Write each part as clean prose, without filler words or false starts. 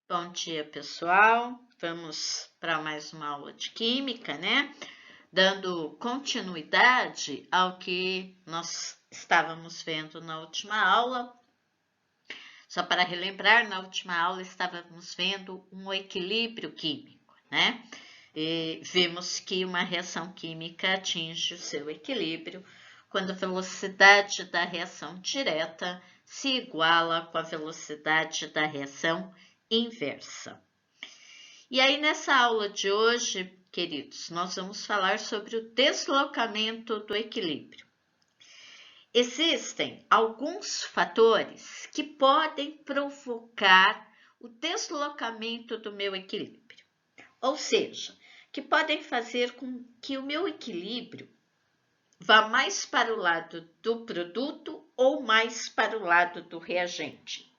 Bom dia, pessoal. Vamos para mais uma aula de química, né? Dando continuidade ao que nós estávamos vendo na última aula. Só para relembrar, na última aula estávamos vendo um equilíbrio químico, né? E vimos que uma reação química atinge o seu equilíbrio quando a velocidade da reação direta se iguala com a velocidade da reação inversa. E aí, nessa aula de hoje, queridos, nós vamos falar sobre o deslocamento do equilíbrio. Existem alguns fatores que podem provocar o deslocamento do meu equilíbrio, ou seja, que podem fazer com que o meu equilíbrio vá mais para o lado do produto ou mais para o lado do reagente.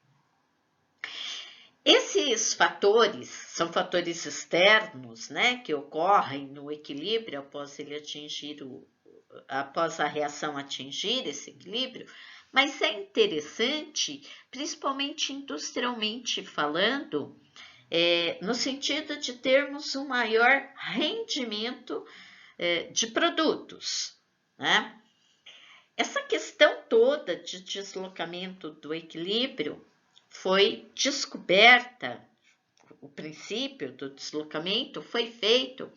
Esses fatores são fatores externos, né, que ocorrem no equilíbrio após a reação atingir esse equilíbrio, mas é interessante, principalmente industrialmente falando, no sentido de termos um maior rendimento de produtos, né? Essa questão toda de deslocamento do equilíbrio foi descoberta, o princípio do deslocamento foi feito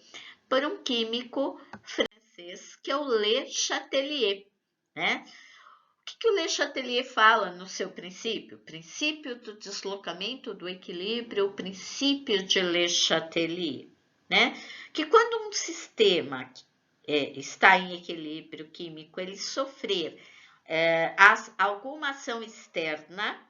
por um químico francês que é o Le Chatelier, né? O que o Le Chatelier fala no seu princípio? Princípio do deslocamento do equilíbrio, o princípio de Le Chatelier, né? Que quando um sistema está em equilíbrio químico, ele sofrer alguma ação externa,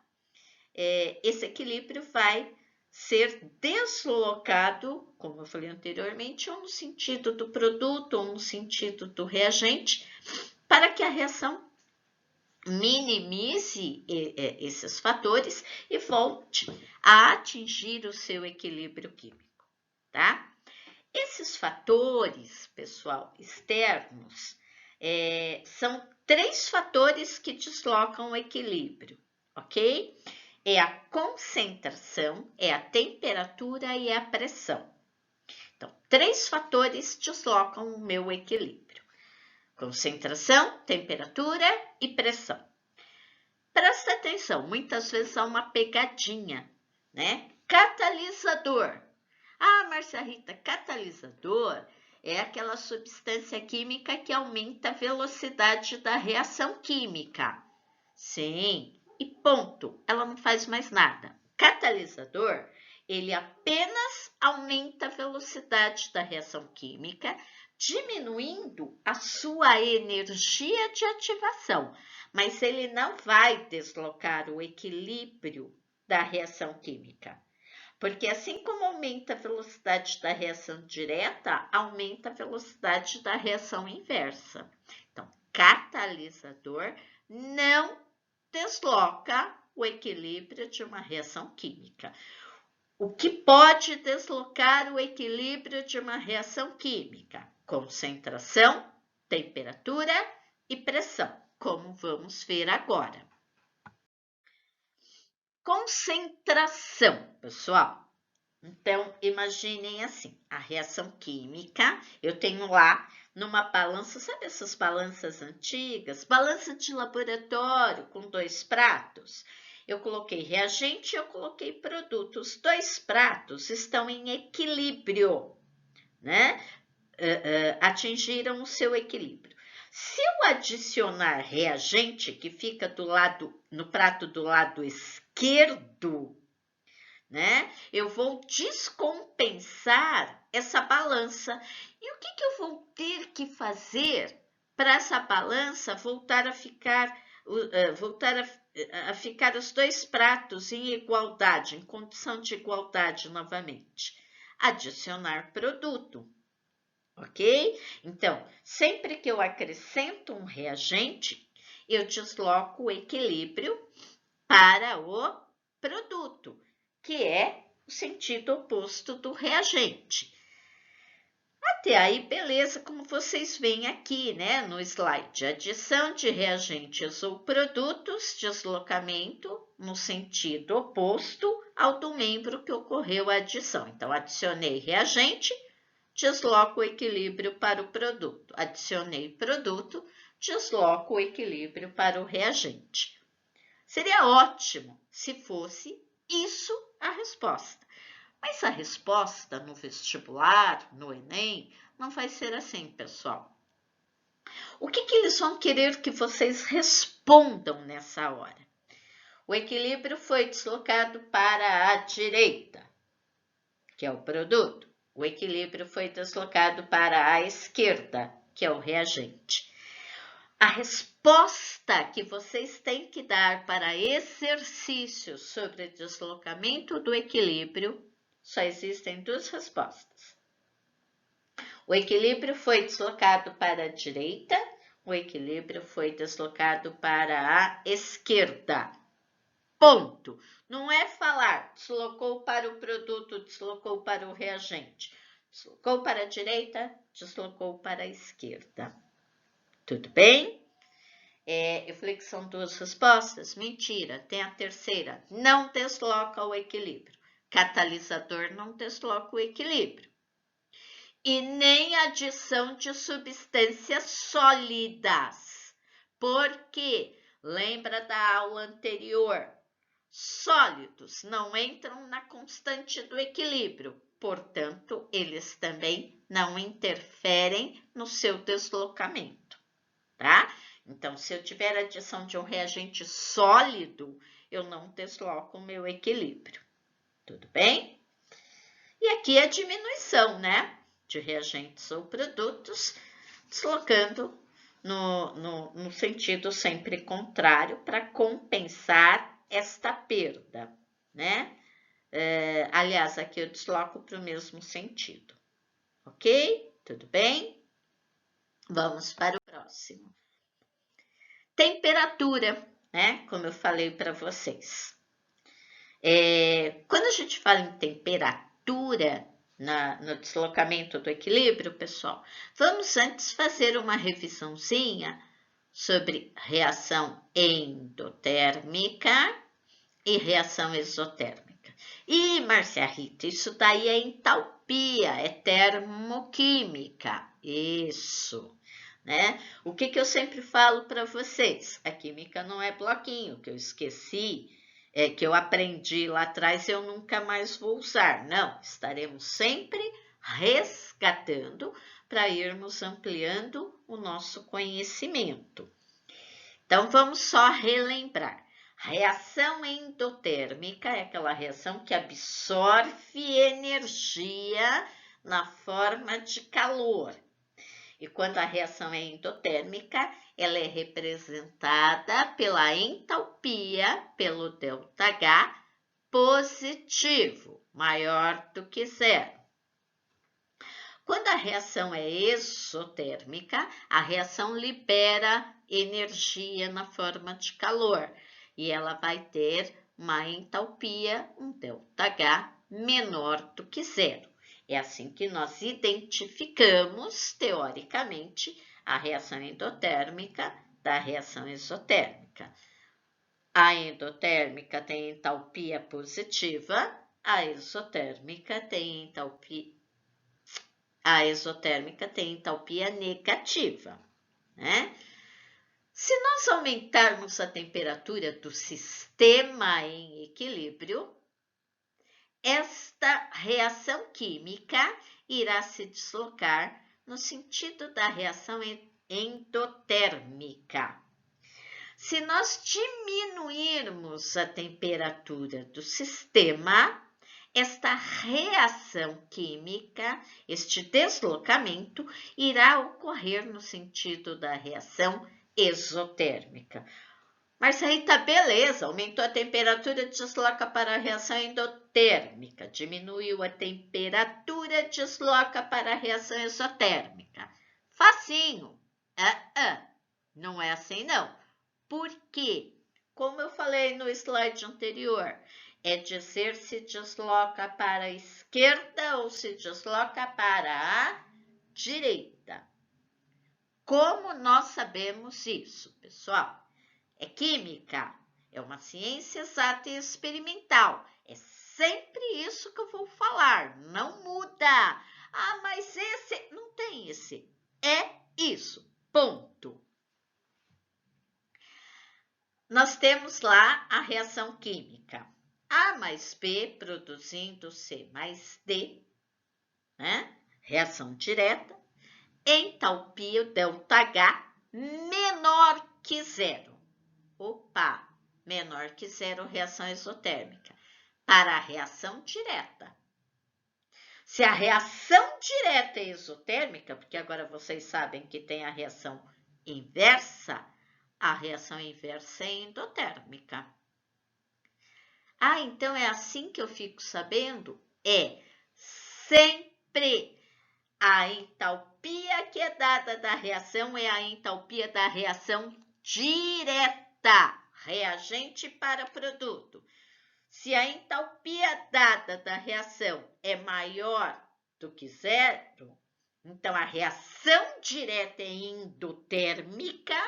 esse equilíbrio vai ser deslocado, como eu falei anteriormente, ou no sentido do produto ou no sentido do reagente, para que a reação minimize esses fatores e volte a atingir o seu equilíbrio químico, tá? Esses fatores, pessoal, externos, são 3 fatores que deslocam o equilíbrio, ok? É a concentração, é a temperatura e a pressão. Então, 3 fatores deslocam o meu equilíbrio: concentração, temperatura e pressão. Presta atenção, muitas vezes há uma pegadinha, né? Catalisador. Ah, Marcia Rita, catalisador é aquela substância química que aumenta a velocidade da reação química. Sim, e ponto. Ela não faz mais nada. Catalisador, ele apenas aumenta a velocidade da reação química, diminuindo a sua energia de ativação, mas ele não vai deslocar o equilíbrio da reação química. Porque assim como aumenta a velocidade da reação direta, aumenta a velocidade da reação inversa. Então, catalisador não desloca o equilíbrio de uma reação química. O que pode deslocar o equilíbrio de uma reação química? Concentração, temperatura e pressão, como vamos ver agora. Concentração, pessoal. Então, imaginem assim, a reação química, eu tenho lá numa balança, sabe essas balanças antigas? Balança de laboratório com 2 pratos. Eu coloquei reagente e eu coloquei produto. Os 2 pratos estão em equilíbrio, né? Atingiram o seu equilíbrio. Se eu adicionar reagente, que fica no prato do lado esquerdo, né? Eu vou descompensar essa balança. E o que eu vou ter que fazer para essa balança voltar a ficar os 2 pratos em igualdade, em condição de igualdade novamente? Adicionar produto, ok? Então, sempre que eu acrescento um reagente, eu desloco o equilíbrio para o produto, que é o sentido oposto do reagente. Até aí, beleza, como vocês veem aqui, né, no slide. Adição de reagentes ou produtos, deslocamento no sentido oposto ao do membro que ocorreu a adição. Então, adicionei reagente, desloco o equilíbrio para o produto. Adicionei produto, desloco o equilíbrio para o reagente. Seria ótimo se fosse isso a resposta. Mas a resposta no vestibular, no Enem, não vai ser assim, pessoal. O que eles vão querer que vocês respondam nessa hora? O equilíbrio foi deslocado para a direita, que é o produto. O equilíbrio foi deslocado para a esquerda, que é o reagente. A resposta que vocês têm que dar para exercícios sobre deslocamento do equilíbrio, só existem duas respostas. O equilíbrio foi deslocado para a direita, o equilíbrio foi deslocado para a esquerda. Ponto. Não é falar deslocou para o produto, deslocou para o reagente. Deslocou para a direita, deslocou para a esquerda. Tudo bem? Eu falei que são duas respostas? Mentira. Tem a terceira. Não desloca o equilíbrio. Catalisador não desloca o equilíbrio. E nem adição de substâncias sólidas. Porque, lembra da aula anterior? Sólidos não entram na constante do equilíbrio, portanto, eles também não interferem no seu deslocamento, tá? Então, se eu tiver adição de um reagente sólido, eu não desloco o meu equilíbrio, tudo bem? E aqui a diminuição, né? De reagentes ou produtos, deslocando no sentido sempre contrário para compensar esta perda, né? Aliás, aqui eu desloco para o mesmo sentido, ok? Tudo bem? Vamos para o próximo. Temperatura, né? Como eu falei para vocês. Quando a gente fala em temperatura, no deslocamento do equilíbrio, pessoal, vamos antes fazer uma revisãozinha sobre reação endotérmica e reação exotérmica. E, Márcia Rita, isso daí é entalpia, é termoquímica. Isso, né? O que eu sempre falo para vocês? A química não é bloquinho, que eu esqueci, que eu aprendi lá atrás e eu nunca mais vou usar. Não, estaremos sempre resgatando para irmos ampliando o nosso conhecimento. Então, vamos só relembrar. Reação endotérmica é aquela reação que absorve energia na forma de calor. E quando a reação é endotérmica, ela é representada pela entalpia, pelo ΔH positivo, maior do que zero. Quando a reação é exotérmica, a reação libera energia na forma de calor e ela vai ter uma entalpia, um ΔH menor do que zero. É assim que nós identificamos, teoricamente, a reação endotérmica da reação exotérmica. A endotérmica tem entalpia positiva, a exotérmica tem entalpia negativa, né? Se nós aumentarmos a temperatura do sistema em equilíbrio, esta reação química irá se deslocar no sentido da reação endotérmica. Se nós diminuirmos a temperatura do sistema, esta reação química, este deslocamento, irá ocorrer no sentido da reação exotérmica. Mas aí tá beleza, aumentou a temperatura, desloca para a reação endotérmica, diminuiu a temperatura, desloca para a reação exotérmica. Facinho. Não é assim não. Por quê? Como eu falei no slide anterior, é dizer se desloca para a esquerda ou se desloca para a direita. Como nós sabemos isso, pessoal? É química, é uma ciência exata e experimental. É sempre isso que eu vou falar, não muda. Ah, mas esse, não tem esse, é isso, ponto. Nós temos lá a reação química, A mais B produzindo C mais D, né? Reação direta, entalpia ΔH menor que zero. Opa, menor que zero, reação exotérmica. Para a reação direta. Se a reação direta é exotérmica, porque agora vocês sabem que tem a reação inversa, a reação inversa é endotérmica. Ah, então é assim que eu fico sabendo? É sempre a entalpia que é dada da reação é a entalpia da reação direta, reagente para produto. Se a entalpia dada da reação é maior do que zero, então a reação direta é endotérmica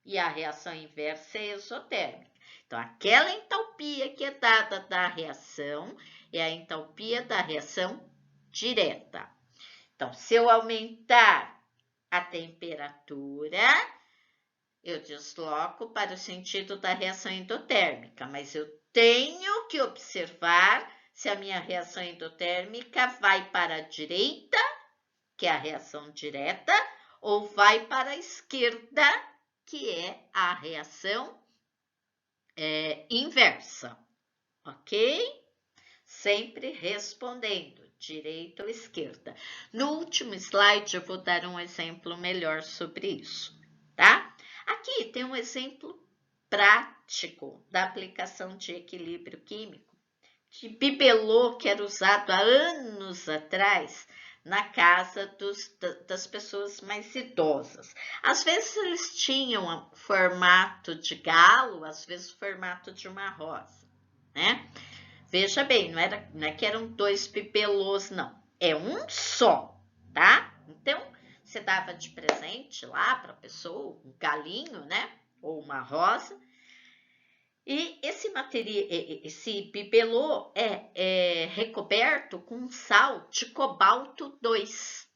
e a reação inversa é exotérmica. Então, aquela entalpia que é dada da reação é a entalpia da reação direta. Então, se eu aumentar a temperatura, eu desloco para o sentido da reação endotérmica, mas eu tenho que observar se a minha reação endotérmica vai para a direita, que é a reação direta, ou vai para a esquerda, que é a reação inversa, ok? Sempre respondendo, direita ou esquerda. No último slide, eu vou dar um exemplo melhor sobre isso, tá? Aqui tem um exemplo prático da aplicação de equilíbrio químico de bibelô que era usado há anos atrás na casa das pessoas mais idosas. Às vezes eles tinham formato de galo, às vezes formato de uma rosa, né? Veja bem, não é que eram dois bibelôs, não. É um só, tá? Então, você dava de presente lá para a pessoa um galinho, né? Ou uma rosa. E esse bibelô é recoberto com sal de cobalto 2,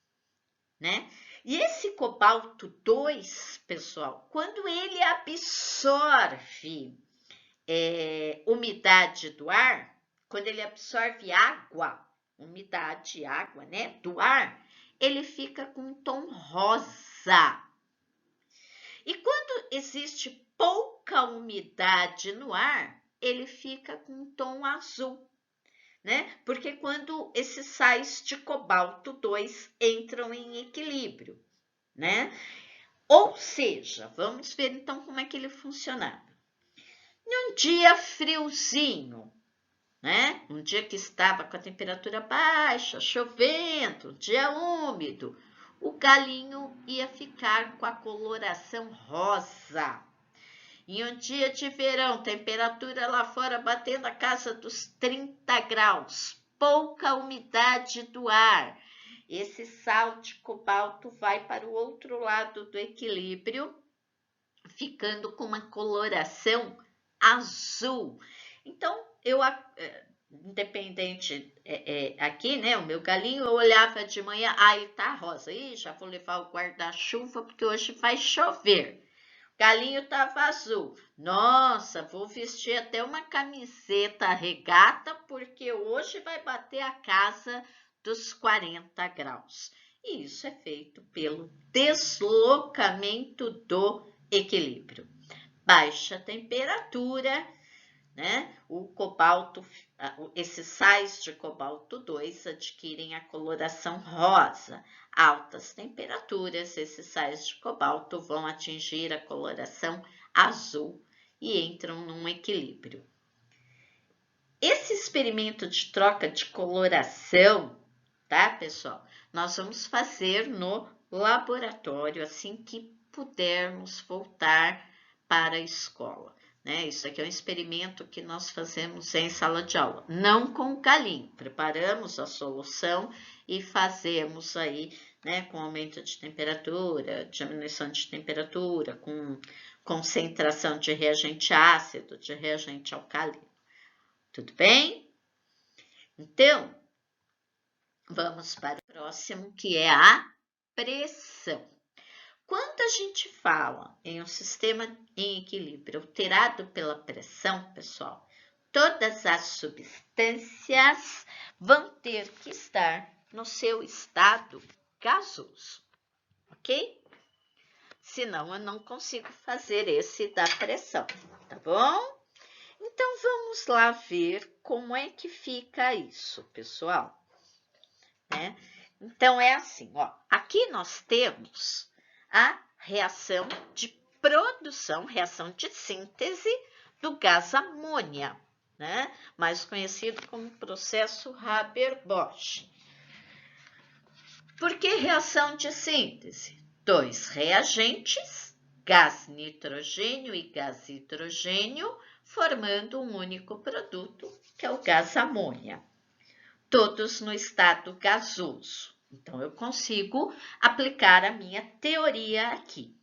né? E esse cobalto 2, pessoal, quando ele absorve umidade do ar, quando ele absorve água, umidade, água, né, do ar, ele fica com um tom rosa. E quando existe pouca umidade no ar, ele fica com um tom azul, né? Porque quando esses sais de cobalto 2 entram em equilíbrio, né? Ou seja, vamos ver então como é que ele funcionava. Num dia friozinho, né? Um dia que estava com a temperatura baixa, chovendo, um dia úmido, o galinho ia ficar com a coloração rosa. Em um dia de verão, temperatura lá fora batendo a casa dos 30 graus, pouca umidade do ar. Esse sal de cobalto vai para o outro lado do equilíbrio, ficando com uma coloração azul. Então, independente aqui, né? O meu galinho, eu olhava de manhã, ele tá rosa. Ih, já vou levar o guarda-chuva porque hoje vai chover. O galinho tava azul. Nossa, vou vestir até uma camiseta regata porque hoje vai bater a casa dos 40 graus. E isso é feito pelo deslocamento do equilíbrio. Baixa temperatura, né? O cobalto, esses sais de cobalto 2 adquirem a coloração rosa. Altas temperaturas, esses sais de cobalto vão atingir a coloração azul e entram num equilíbrio. Esse experimento de troca de coloração, tá, pessoal? Nós vamos fazer no laboratório assim que pudermos voltar para a escola. Né? Isso aqui é um experimento que nós fazemos em sala de aula, não com o galinho. Preparamos a solução e fazemos aí, né, com aumento de temperatura, diminuição de temperatura, com concentração de reagente ácido, de reagente alcalino. Tudo bem? Então, vamos para o próximo, que é a pressão. Quando a gente fala em um sistema em equilíbrio alterado pela pressão, pessoal, todas as substâncias vão ter que estar no seu estado gasoso, ok? Senão eu não consigo fazer esse da pressão, tá bom? Então vamos lá ver como é que fica isso, pessoal. Né? Então é assim, ó, aqui nós temos a reação de produção, reação de síntese do gás amônia, né? Mais conhecido como processo Haber-Bosch. Por que reação de síntese? Dois reagentes, gás nitrogênio e gás hidrogênio, formando um único produto, que é o gás amônia. Todos no estado gasoso. Então, eu consigo aplicar a minha teoria aqui.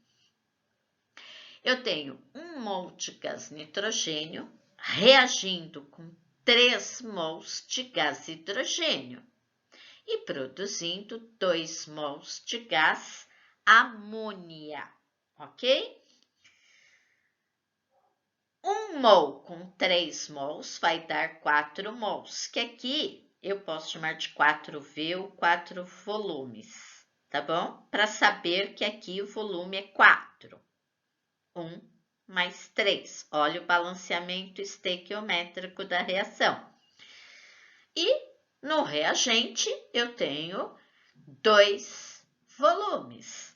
Eu tenho 1 mol de gás nitrogênio reagindo com 3 mols de gás hidrogênio e produzindo 2 mols de gás amônia, ok? 1 mol com 3 mols vai dar 4 mols, que aqui eu posso chamar de 4V ou 4 volumes, tá bom? Para saber que aqui o volume é 4. 1 mais 3. Olha o balanceamento estequiométrico da reação. E no reagente eu tenho 2 volumes,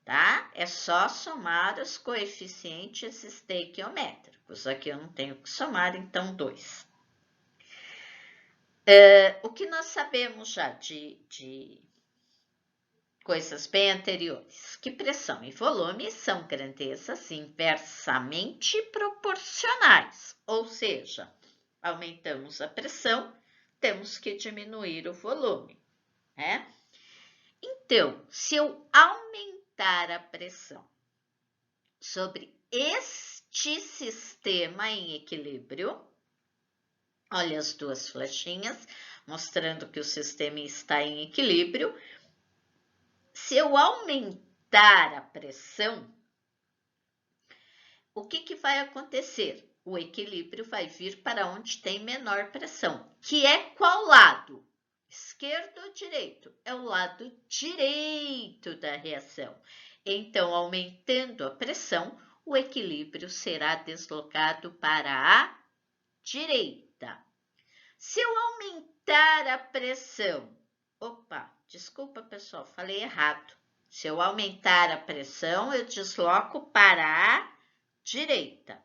tá? É só somar os coeficientes estequiométricos. Aqui eu não tenho que somar, então 2. O que nós sabemos já de coisas bem anteriores? Que pressão e volume são grandezas inversamente proporcionais, ou seja, aumentamos a pressão, temos que diminuir o volume, né? Então, se eu aumentar a pressão sobre este sistema em equilíbrio, olha as duas flechinhas, mostrando que o sistema está em equilíbrio. Se eu aumentar a pressão, o que vai acontecer? O equilíbrio vai vir para onde tem menor pressão, que é qual lado? Esquerdo ou direito? É o lado direito da reação. Então, aumentando a pressão, o equilíbrio será deslocado para a direita. Se eu aumentar a pressão, desculpa pessoal, falei errado. Se eu aumentar a pressão, eu desloco para a direita.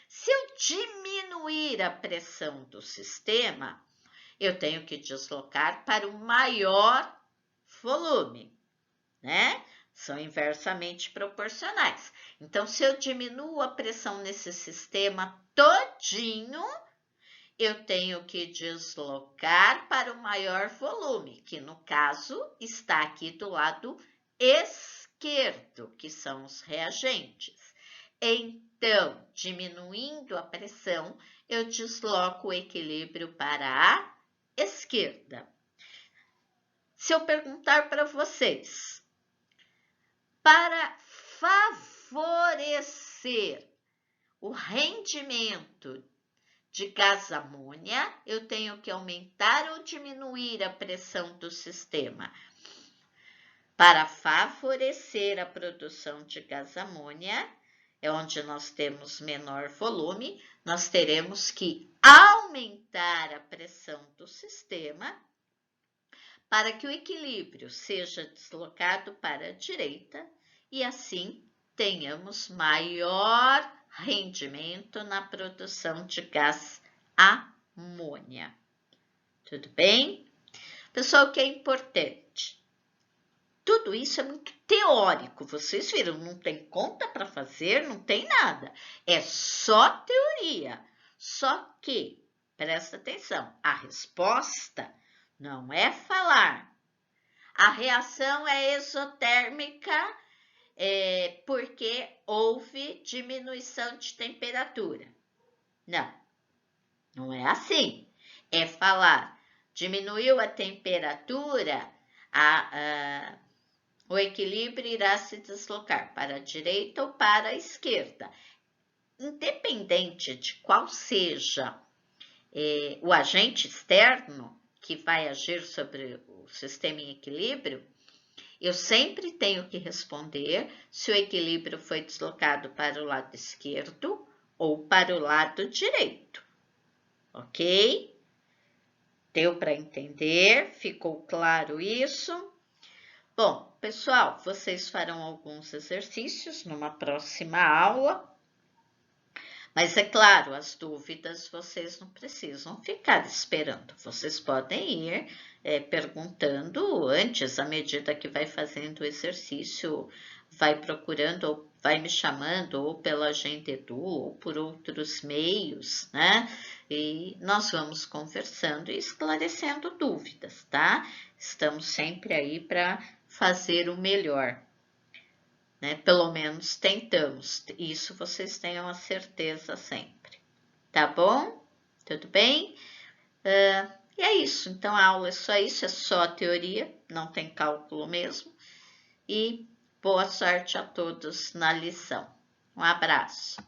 Se eu diminuir a pressão do sistema, eu tenho que deslocar para o maior volume, né? São inversamente proporcionais. Então, se eu diminuo a pressão nesse sistema todinho, eu tenho que deslocar para o maior volume, que no caso está aqui do lado esquerdo, que são os reagentes. Então, diminuindo a pressão, eu desloco o equilíbrio para a esquerda. Se eu perguntar para vocês, para favorecer o rendimento de gás amônia, eu tenho que aumentar ou diminuir a pressão do sistema. Para favorecer a produção de gás amônia, é onde nós temos menor volume, nós teremos que aumentar a pressão do sistema para que o equilíbrio seja deslocado para a direita e assim tenhamos maior rendimento na produção de gás amônia. Tudo bem? Pessoal, o que é importante? Tudo isso é muito teórico, vocês viram, não tem conta para fazer, não tem nada. É só teoria. Só que, presta atenção, a resposta não é falar. A reação é exotérmica porque houve diminuição de temperatura. Não, não é assim. É falar Diminuiu a temperatura, o equilíbrio irá se deslocar para a direita ou para a esquerda. Independente de qual seja o agente externo que vai agir sobre o sistema em equilíbrio, eu sempre tenho que responder se o equilíbrio foi deslocado para o lado esquerdo ou para o lado direito. Ok? Deu para entender? Ficou claro isso? Bom, pessoal, vocês farão alguns exercícios numa próxima aula. Mas é claro, as dúvidas vocês não precisam ficar esperando. Vocês podem ir perguntando antes, à medida que vai fazendo o exercício, vai procurando ou vai me chamando ou pela Agenda Edu ou por outros meios, né? E nós vamos conversando e esclarecendo dúvidas, tá? Estamos sempre aí para fazer o melhor. Né? Pelo menos tentamos. Isso vocês tenham a certeza sempre. Tá bom? Tudo bem? E é isso. Então, a aula é só isso. É só a teoria. Não tem cálculo mesmo. E boa sorte a todos na lição. Um abraço.